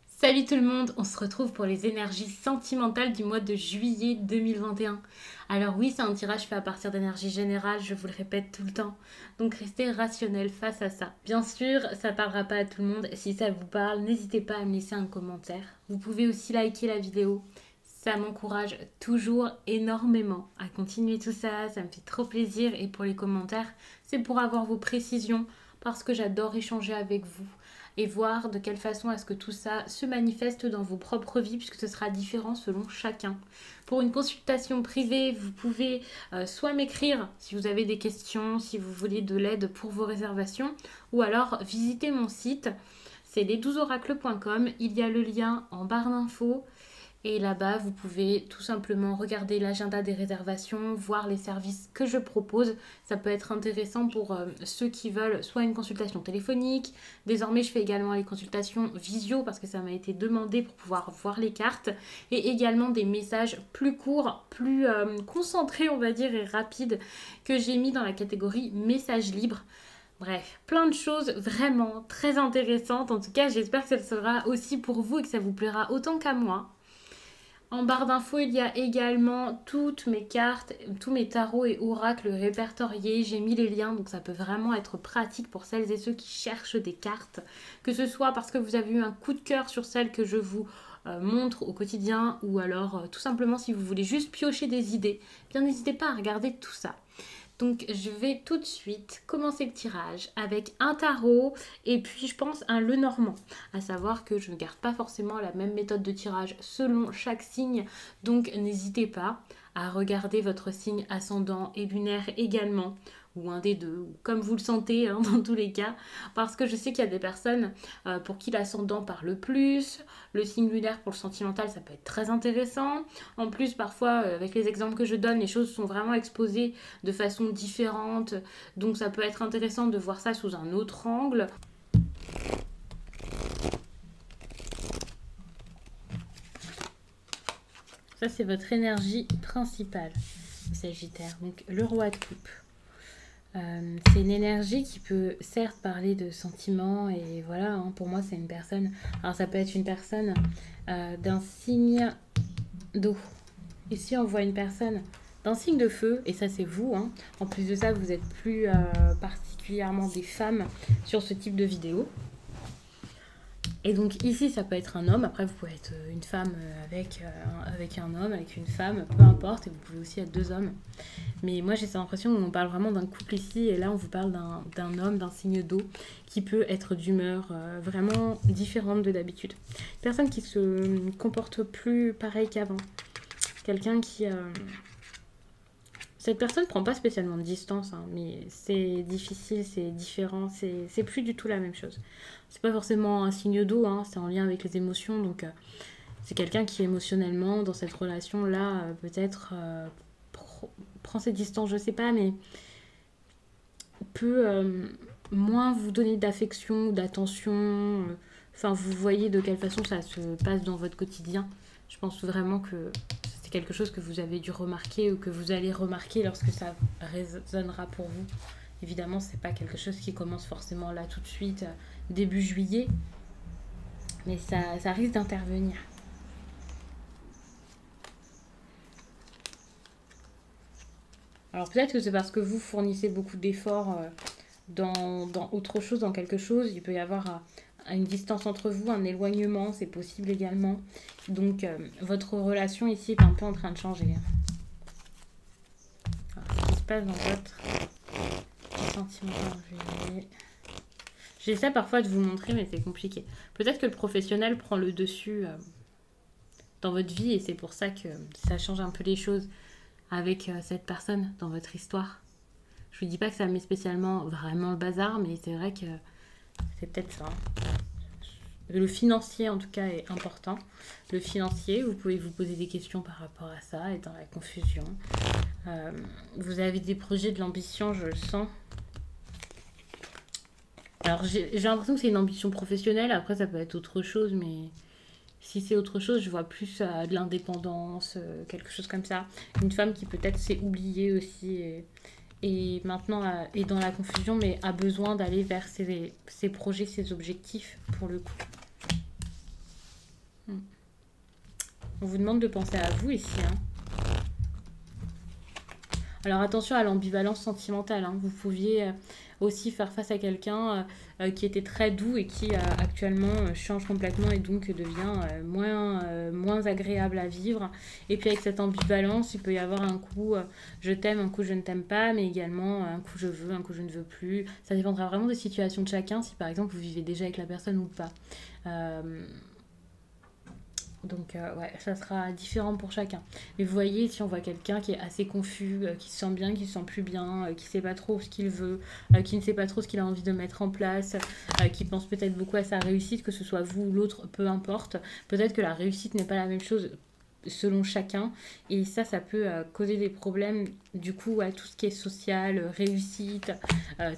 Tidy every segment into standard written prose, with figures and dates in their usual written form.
Salut tout le monde, on se retrouve pour les énergies sentimentales du mois de juillet 2021. Alors oui, c'est un tirage fait à partir d'énergie générale, je vous le répète tout le temps. Donc restez rationnel face à ça. Bien sûr, ça parlera pas à tout le monde. Si ça vous parle, n'hésitez pas à me laisser un commentaire. Vous pouvez aussi liker la vidéo. Ça m'encourage toujours énormément à continuer tout ça, ça me fait trop plaisir. Et pour les commentaires, c'est pour avoir vos précisions parce que j'adore échanger avec vous et voir de quelle façon est-ce que tout ça se manifeste dans vos propres vies, puisque ce sera différent selon chacun. Pour une consultation privée, vous pouvez soit m'écrire si vous avez des questions, si vous voulez de l'aide pour vos réservations, ou alors visiter mon site, c'est les12oracles.com, il y a le lien en barre d'infos. Et là-bas, vous pouvez tout simplement regarder l'agenda des réservations, voir les services que je propose. Ça peut être intéressant pour ceux qui veulent soit une consultation téléphonique. Désormais, je fais également les consultations visio parce que ça m'a été demandé pour pouvoir voir les cartes. Et également des messages plus courts, plus concentrés, on va dire, et rapides que j'ai mis dans la catégorie messages libres. Bref, plein de choses vraiment très intéressantes. En tout cas, j'espère que ça sera aussi pour vous et que ça vous plaira autant qu'à moi. En barre d'infos, il y a également toutes mes cartes, tous mes tarots et oracles répertoriés. J'ai mis les liens, donc ça peut vraiment être pratique pour celles et ceux qui cherchent des cartes. Que ce soit parce que vous avez eu un coup de cœur sur celles que je vous montre au quotidien, ou alors tout simplement si vous voulez juste piocher des idées, bien n'hésitez pas à regarder tout ça. Donc je vais tout de suite commencer le tirage avec un tarot et puis je pense un Lenormand. À savoir que je ne garde pas forcément la même méthode de tirage selon chaque signe. Donc n'hésitez pas à regarder votre signe ascendant et lunaire également. Ou un des deux, ou comme vous le sentez hein, dans tous les cas. Parce que je sais qu'il y a des personnes pour qui l'ascendant parle le plus. Le signe lunaire pour le sentimental, ça peut être très intéressant. En plus, parfois, avec les exemples que je donne, les choses sont vraiment exposées de façon différente. Donc ça peut être intéressant de voir ça sous un autre angle. Ça, c'est votre énergie principale, Sagittaire. Donc le roi de coupe. C'est une énergie qui peut certes parler de sentiments et voilà, hein, pour moi c'est une personne, alors ça peut être une personne d'un signe d'eau. Ici on voit une personne d'un signe de feu et ça c'est vous, hein. En plus de ça vous êtes plus particulièrement des femmes sur ce type de vidéo. Et donc ici ça peut être un homme, après vous pouvez être une femme avec un homme, avec une femme, peu importe, et vous pouvez aussi être deux hommes. Mais moi j'ai cette impression qu'on parle vraiment d'un couple ici, et là on vous parle d'un homme, d'un signe d'eau, qui peut être d'humeur vraiment différente de d'habitude. Une personne qui se comporte plus pareil qu'avant. Quelqu'un qui... Cette personne ne prend pas spécialement de distance, hein, mais c'est difficile, c'est différent, c'est plus du tout la même chose. C'est pas forcément un signe d'eau, hein, c'est en lien avec les émotions, donc c'est quelqu'un qui émotionnellement, dans cette relation-là, peut-être prend ses distances, je sais pas, mais peut moins vous donner d'affection, d'attention. Enfin, vous voyez de quelle façon ça se passe dans votre quotidien. Je pense vraiment que c'est quelque chose que vous avez dû remarquer ou que vous allez remarquer lorsque ça résonnera pour vous. Évidemment, c'est pas quelque chose qui commence forcément là tout de suite, début juillet, mais ça risque d'intervenir. Alors peut-être que c'est parce que vous fournissez beaucoup d'efforts dans autre chose, dans quelque chose. Il peut y avoir une distance entre vous, un éloignement, c'est possible également. Donc votre relation ici est un peu en train de changer. Alors, ce qui se passe dans votre sentiment. J'essaie parfois de vous montrer, mais c'est compliqué. Peut-être que le professionnel prend le dessus dans votre vie et c'est pour ça que ça change un peu les choses avec cette personne dans votre histoire. Je vous dis pas que ça met spécialement vraiment le bazar, mais c'est vrai que c'est peut-être ça. Le financier, en tout cas, est important. Le financier, vous pouvez vous poser des questions par rapport à ça, être dans la confusion. Vous avez des projets, de l'ambition, je le sens. Alors, j'ai l'impression que c'est une ambition professionnelle. Après, ça peut être autre chose, mais si c'est autre chose, je vois plus de l'indépendance, quelque chose comme ça. Une femme qui peut-être s'est oubliée aussi et maintenant est dans la confusion, mais a besoin d'aller vers ses projets, ses objectifs pour le coup. Hmm. On vous demande de penser à vous ici, hein. Alors attention à l'ambivalence sentimentale, hein. Vous pouviez aussi faire face à quelqu'un qui était très doux et qui actuellement change complètement et donc devient moins agréable à vivre. Et puis avec cette ambivalence, il peut y avoir un coup je t'aime, un coup je ne t'aime pas, mais également un coup je veux, un coup je ne veux plus. Ça dépendra vraiment des situations de chacun, si par exemple vous vivez déjà avec la personne ou pas. Euh, donc, ouais, ça sera différent pour chacun. Mais vous voyez, si on voit quelqu'un qui est assez confus, qui se sent bien, qui se sent plus bien, qui ne sait pas trop ce qu'il veut, qui ne sait pas trop ce qu'il a envie de mettre en place, qui pense peut-être beaucoup à sa réussite, que ce soit vous ou l'autre, peu importe. Peut-être que la réussite n'est pas la même chose selon chacun. Et ça peut causer des problèmes. Du coup, à tout ce qui est social, réussite,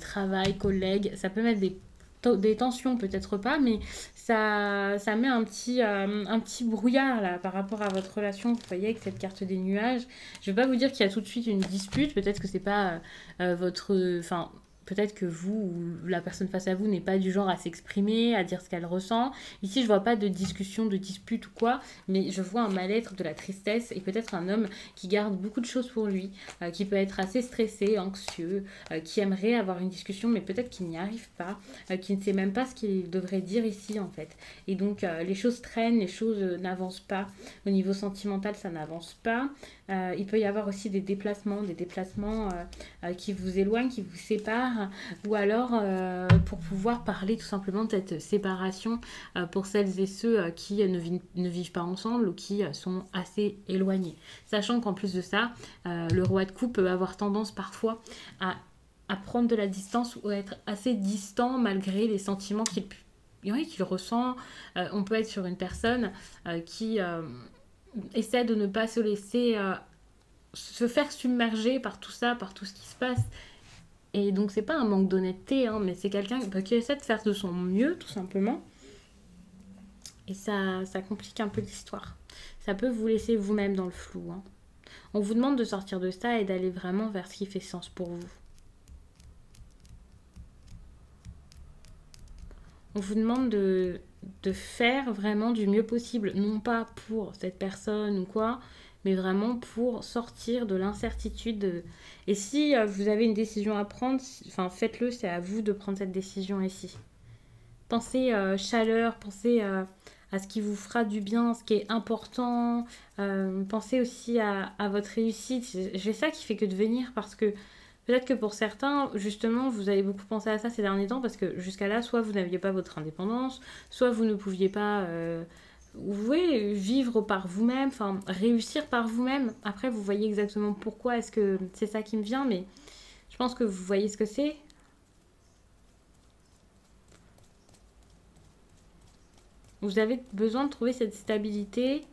travail, collègues, ça peut mettre des tensions, peut-être pas, mais ça met un petit brouillard là par rapport à votre relation. Vous voyez, avec cette carte des nuages, je ne vais pas vous dire qu'il y a tout de suite une dispute. Peut-être que c'est pas votre. Enfin, peut-être que vous ou la personne face à vous n'est pas du genre à s'exprimer, à dire ce qu'elle ressent. Ici, je vois pas de discussion, de dispute ou quoi, mais je vois un mal-être, de la tristesse et peut-être un homme qui garde beaucoup de choses pour lui, qui peut être assez stressé, anxieux, qui aimerait avoir une discussion, mais peut-être qu'il n'y arrive pas, qui ne sait même pas ce qu'il devrait dire ici en fait. Et donc les choses traînent, les choses n'avancent pas. Au niveau sentimental, ça n'avance pas. Il peut y avoir aussi des déplacements qui vous éloignent, qui vous séparent, ou alors pour pouvoir parler tout simplement de cette séparation pour celles et ceux qui ne vivent pas ensemble ou qui sont assez éloignés. Sachant qu'en plus de ça, le roi de coupe peut avoir tendance parfois à prendre de la distance ou à être assez distant malgré les sentiments qu'il ressent. On peut être sur une personne qui essaie de ne pas se laisser se faire submerger par tout ça, par tout ce qui se passe. Et donc c'est pas un manque d'honnêteté, hein, mais c'est quelqu'un qui essaie de faire de son mieux tout simplement. Et ça complique un peu l'histoire. Ça peut vous laisser vous-même dans le flou, hein. On vous demande de sortir de ça et d'aller vraiment vers ce qui fait sens pour vous. On vous demande de faire vraiment du mieux possible, non pas pour cette personne ou quoi, mais vraiment pour sortir de l'incertitude. Et si vous avez une décision à prendre, enfin faites-le, c'est à vous de prendre cette décision ici. Pensez chaleur, pensez à ce qui vous fera du bien, ce qui est important. Pensez aussi à votre réussite. J'ai ça qui fait que de venir parce que peut-être que pour certains, justement, vous avez beaucoup pensé à ça ces derniers temps parce que jusqu'à là, soit vous n'aviez pas votre indépendance, soit vous ne pouviez pas vivre par vous-même, enfin réussir par vous-même. Après, vous voyez exactement pourquoi est-ce que c'est ça qui me vient, mais je pense que vous voyez ce que c'est. Vous avez besoin de trouver cette stabilité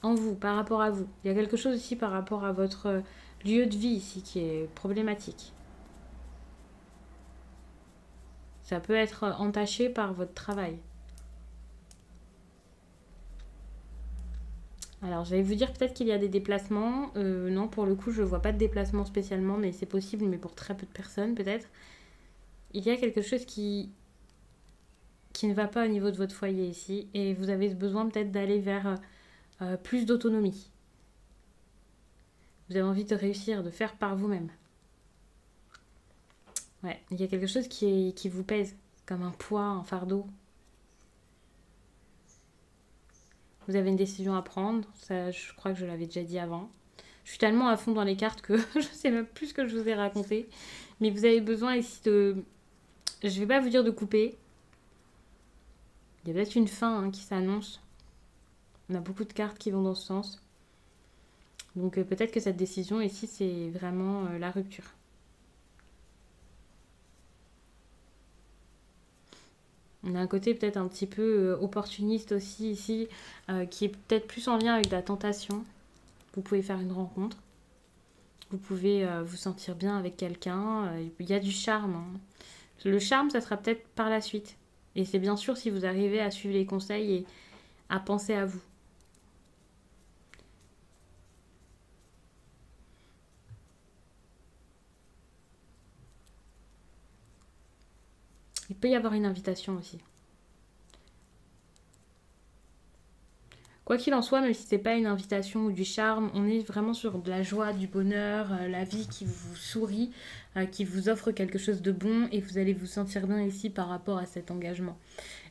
en vous, par rapport à vous. Il y a quelque chose ici par rapport à votre lieu de vie ici qui est problématique. Ça peut être entaché par votre travail. Alors, j'allais vous dire peut-être qu'il y a des déplacements. Non, pour le coup, je ne vois pas de déplacement spécialement, mais c'est possible, mais pour très peu de personnes peut-être. Il y a quelque chose qui ne va pas au niveau de votre foyer ici, et vous avez besoin peut-être d'aller vers plus d'autonomie. Vous avez envie de réussir, de faire par vous-même. Ouais, il y a quelque chose qui vous pèse, comme un poids, un fardeau. Vous avez une décision à prendre, ça je crois que je l'avais déjà dit avant. Je suis tellement à fond dans les cartes que je sais même plus ce que je vous ai raconté. Mais vous avez besoin ici de... Je vais pas vous dire de couper. Il y a peut-être une fin qui s'annonce. On a beaucoup de cartes qui vont dans ce sens. Donc peut-être que cette décision ici, c'est vraiment la rupture. On a un côté peut-être un petit peu opportuniste aussi ici, qui est peut-être plus en lien avec la tentation. Vous pouvez faire une rencontre. Vous pouvez vous sentir bien avec quelqu'un. Il y a du charme, hein. Le charme, ça sera peut-être par la suite. Et c'est bien sûr si vous arrivez à suivre les conseils et à penser à vous. Il peut y avoir une invitation aussi. Quoi qu'il en soit, même si c'est pas une invitation ou du charme, on est vraiment sur de la joie, du bonheur, la vie qui vous sourit, qui vous offre quelque chose de bon et vous allez vous sentir bien ici par rapport à cet engagement.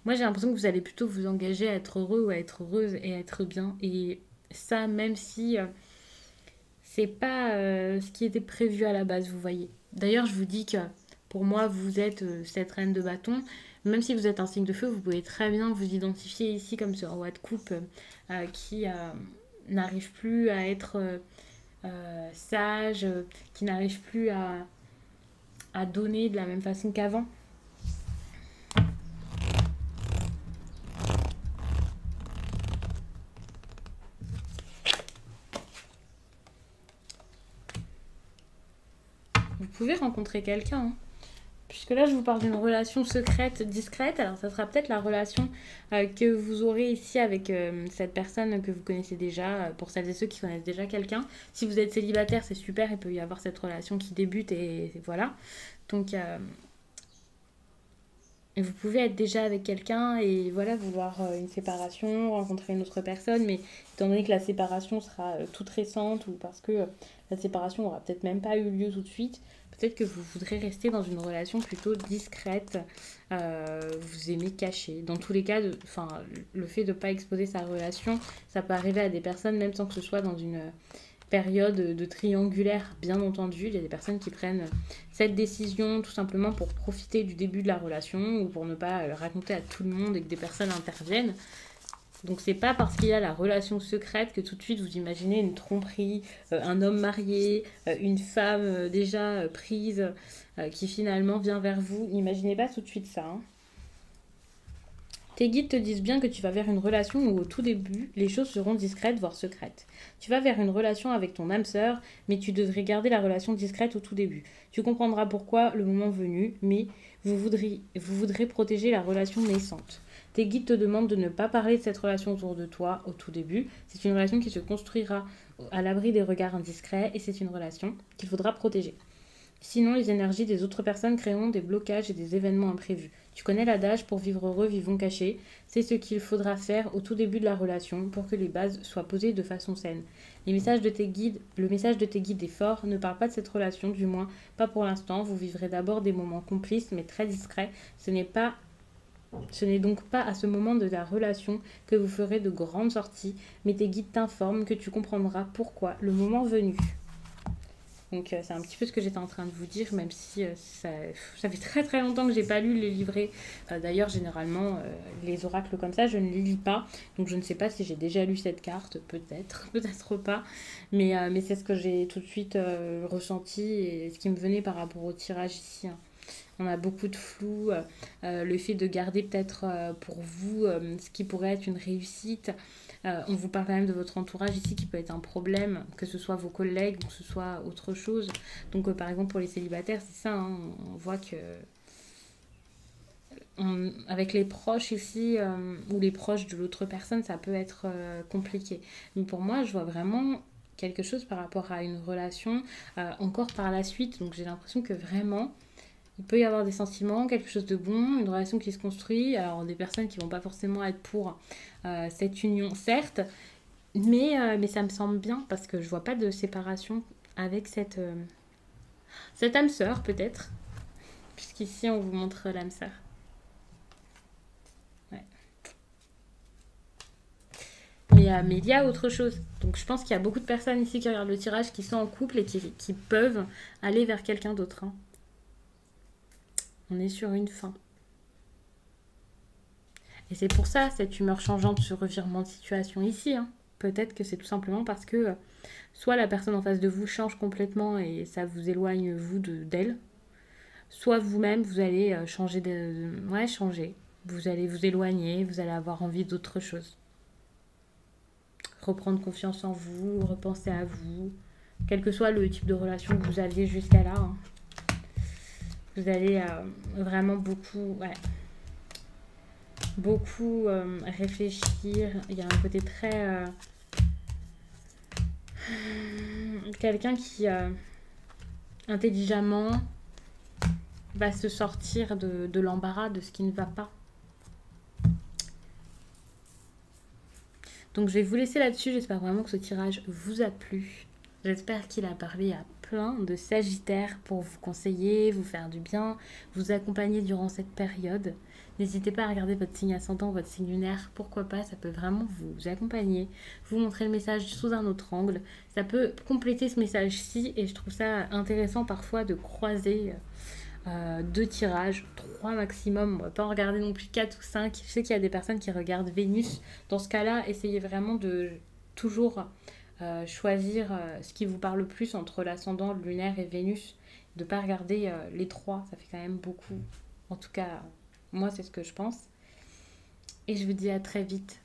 Moi, j'ai l'impression que vous allez plutôt vous engager à être heureux ou à être heureuse et à être bien. Et ça, même si c'est pas ce qui était prévu à la base, vous voyez. D'ailleurs, je vous dis que pour moi, vous êtes cette reine de bâton. Même si vous êtes un signe de feu, vous pouvez très bien vous identifier ici comme ce roi de coupe qui n'arrive plus à être sage, qui n'arrive plus à donner de la même façon qu'avant. Vous pouvez rencontrer quelqu'un, hein. Puisque là, je vous parle d'une relation secrète, discrète. Alors, ça sera peut-être la relation que vous aurez ici avec cette personne que vous connaissez déjà, pour celles et ceux qui connaissent déjà quelqu'un. Si vous êtes célibataire, c'est super, il peut y avoir cette relation qui débute et voilà. Donc, vous pouvez être déjà avec quelqu'un et voilà, vouloir une séparation, rencontrer une autre personne, mais étant donné que la séparation sera toute récente ou parce que la séparation n'aura peut-être même pas eu lieu tout de suite, peut-être que vous voudrez rester dans une relation plutôt discrète, vous aimez cacher. Dans tous les cas, le fait de ne pas exposer sa relation, ça peut arriver à des personnes, même sans que ce soit dans une période de triangulaire, bien entendu. Il y a des personnes qui prennent cette décision tout simplement pour profiter du début de la relation ou pour ne pas le raconter à tout le monde et que des personnes interviennent. Donc c'est pas parce qu'il y a la relation secrète que tout de suite vous imaginez une tromperie, un homme marié, une femme déjà prise qui finalement vient vers vous. N'imaginez pas tout de suite ça, hein. Tes guides te disent bien que tu vas vers une relation où au tout début, les choses seront discrètes, voire secrètes. Tu vas vers une relation avec ton âme sœur, mais tu devrais garder la relation discrète au tout début. Tu comprendras pourquoi le moment venu, mais vous voudrez protéger la relation naissante. Tes guides te demandent de ne pas parler de cette relation autour de toi au tout début. C'est une relation qui se construira à l'abri des regards indiscrets et c'est une relation qu'il faudra protéger. Sinon, les énergies des autres personnes créeront des blocages et des événements imprévus. Tu connais l'adage, pour vivre heureux, vivons cachés. C'est ce qu'il faudra faire au tout début de la relation pour que les bases soient posées de façon saine. Le message de tes guides est fort, ne parle pas de cette relation, du moins pas pour l'instant. Vous vivrez d'abord des moments complices mais très discrets. Ce n'est donc pas à ce moment de la relation que vous ferez de grandes sorties, mais tes guides t'informent que tu comprendras pourquoi le moment venu. Donc c'est un petit peu ce que j'étais en train de vous dire, même si ça fait très très longtemps que j'ai pas lu les livrets. D'ailleurs, généralement, les oracles comme ça, je ne les lis pas. Donc je ne sais pas si j'ai déjà lu cette carte, peut-être, peut-être pas. Mais c'est ce que j'ai tout de suite ressenti et ce qui me venait par rapport au tirage ici, hein. On a beaucoup de flou, le fait de garder peut-être pour vous ce qui pourrait être une réussite. On vous parle quand même de votre entourage ici qui peut être un problème, que ce soit vos collègues ou que ce soit autre chose. Donc par exemple pour les célibataires, c'est ça, hein, on voit que avec les proches ici ou les proches de l'autre personne, ça peut être compliqué. Mais pour moi, je vois vraiment quelque chose par rapport à une relation encore par la suite. Donc j'ai l'impression que vraiment il peut y avoir des sentiments, quelque chose de bon, une relation qui se construit. Alors, des personnes qui ne vont pas forcément être pour cette union, certes, mais ça me semble bien parce que je vois pas de séparation avec cette âme sœur, peut-être. Puisqu'ici, on vous montre l'âme sœur. Ouais. Mais il y a autre chose. Donc, je pense qu'il y a beaucoup de personnes ici qui regardent le tirage qui sont en couple et qui peuvent aller vers quelqu'un d'autre, hein. On est sur une fin. Et c'est pour ça, cette humeur changeante, ce revirement de situation ici, hein. Peut-être que c'est tout simplement parce que soit la personne en face de vous change complètement et ça vous éloigne, vous, d'elle. Soit vous-même, vous allez changer changer. Vous allez vous éloigner, vous allez avoir envie d'autre chose. Reprendre confiance en vous, repenser à vous. Quel que soit le type de relation que vous aviez jusqu'à là, hein. Vous allez vraiment beaucoup réfléchir. Il y a un côté très... quelqu'un qui intelligemment va se sortir de l'embarras, de ce qui ne va pas. Donc je vais vous laisser là-dessus. J'espère vraiment que ce tirage vous a plu. J'espère qu'il a parlé à plein de Sagittaires pour vous conseiller, vous faire du bien, vous accompagner durant cette période. N'hésitez pas à regarder votre signe ascendant, votre signe lunaire. Pourquoi pas, ça peut vraiment vous accompagner, vous montrer le message sous un autre angle. Ça peut compléter ce message-ci et je trouve ça intéressant parfois de croiser deux tirages, trois maximum. On va pas en regarder non plus 4 ou 5. Je sais qu'il y a des personnes qui regardent Vénus. Dans ce cas-là, essayez vraiment de toujours choisir ce qui vous parle le plus entre l'ascendant, le lunaire et Vénus. De ne pas regarder les trois, ça fait quand même beaucoup. En tout cas, moi, c'est ce que je pense. Et je vous dis à très vite